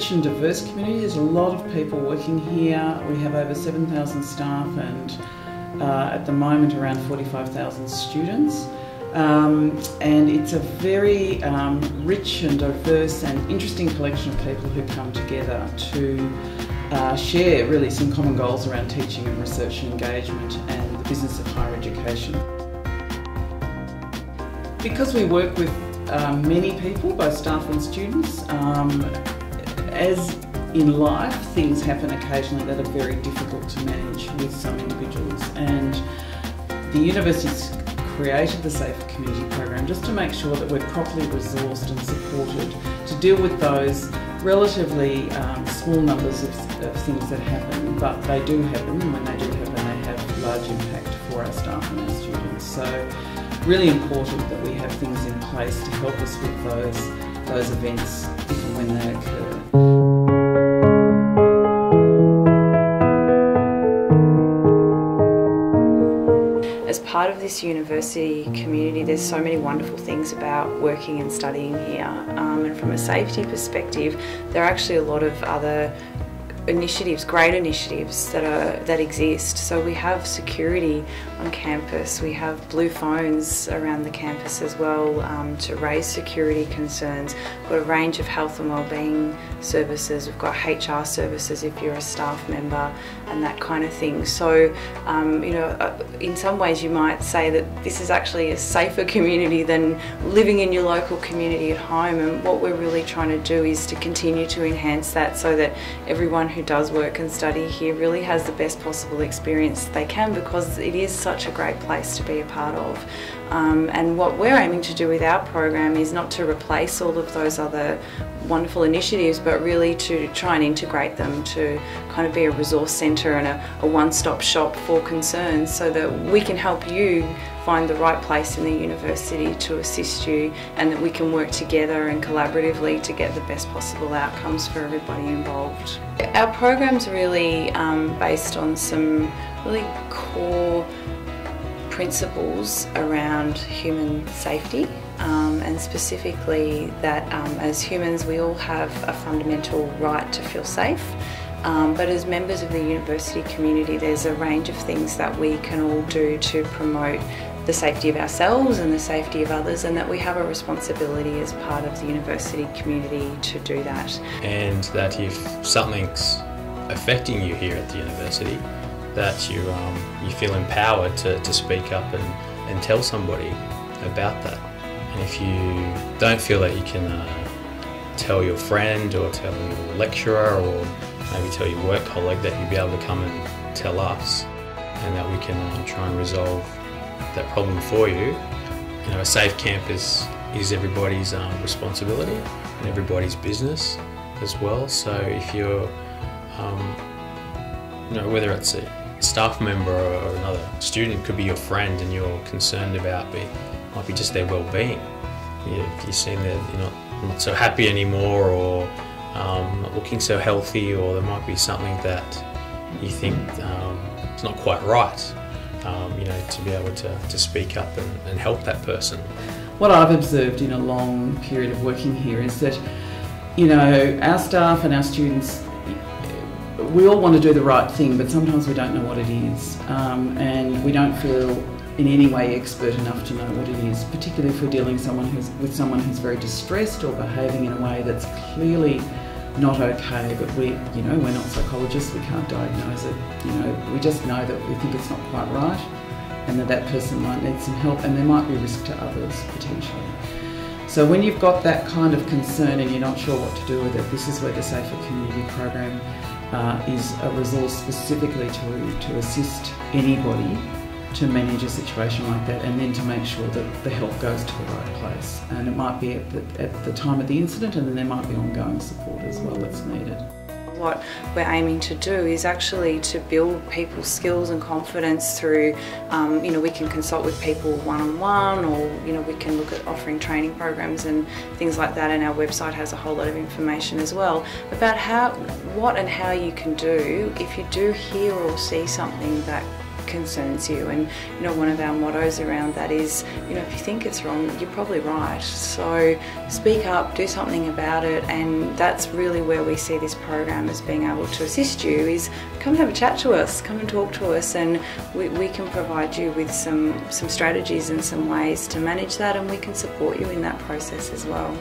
rich and diverse community. There's a lot of people working here. We have over 7,000 staff and at the moment around 45,000 students. And it's a very rich and diverse and interesting collection of people who come together to share really some common goals around teaching and research and engagement and the business of higher education. Because we work with many people, both staff and students, as in life, things happen occasionally that are very difficult to manage with some individuals, and the university's created the Safer Community program just to make sure that we're properly resourced and supported to deal with those relatively small numbers of things that happen, but they do happen, and when they do happen they have large impact for our staff and our students. So really important that we have things in place to help us with those events if and when they occur. As part of this university community, there's so many wonderful things about working and studying here. And from a safety perspective, there are actually a lot of other initiatives, great initiatives that exist. So we have security on campus, we have blue phones around the campus as well to raise security concerns. We've got a range of health and wellbeing services, we've got HR services if you're a staff member and that kind of thing. So you know, in some ways you might say that this is actually a safer community than living in your local community at home, and what we're really trying to do is to continue to enhance that so that everyone who does work and study here really has the best possible experience they can, because it is such a great place to be a part of. And what we're aiming to do with our program is not to replace all of those other wonderful initiatives, but really to try and integrate them to kind of be a resource centre and a one-stop shop for concerns, so that we can help you find the right place in the university to assist you, and that we can work together and collaboratively to get the best possible outcomes for everybody involved. Our program's really based on some really core principles around human safety, and specifically that as humans we all have a fundamental right to feel safe, but as members of the university community there's a range of things that we can all do to promote the safety of ourselves and the safety of others, and that we have a responsibility as part of the university community to do that. And that if something's affecting you here at the university, that you feel empowered to speak up and tell somebody about that. And if you don't feel that you can tell your friend or tell your lecturer or maybe tell your work colleague, that you'll be able to come and tell us, and that we can try and resolve that problem for you. You know, a safe campus is everybody's responsibility and everybody's business as well. So if you're, you know, whether it's a staff member or another student, could be your friend, and you're concerned about might be just their well-being. If you're seeing that you're not so happy anymore, or not looking so healthy, or there might be something that you think is not quite right, you know, to be able to speak up and help that person. What I've observed in a long period of working here is that, you know, our staff and our students, we all want to do the right thing, but sometimes we don't know what it is, and we don't feel in any way expert enough to know what it is, particularly if we're dealing with someone who's very distressed or behaving in a way that's clearly not okay. But we're not psychologists, we can't diagnose it. You know, we just know that we think it's not quite right, and that person might need some help, and there might be risk to others potentially. So when you've got that kind of concern and you're not sure what to do with it, this is where the Safer Community program is a resource specifically to assist anybody to manage a situation like that, and then to make sure that the help goes to the right place. And it might be at the time of the incident, and then there might be ongoing support as well that's needed. What we're aiming to do is actually to build people's skills and confidence through, you know, we can consult with people one-on-one, or, you know, we can look at offering training programs and things like that, and our website has a whole lot of information as well about what and how you can do if you do hear or see something that concerns you. And you know, one of our mottos around that is, you know, if you think it's wrong, you're probably right. So speak up, do something about it, and that's really where we see this program as being able to assist you, is come and have a chat to us, come and talk to us, and we can provide you with some strategies and some ways to manage that, and we can support you in that process as well.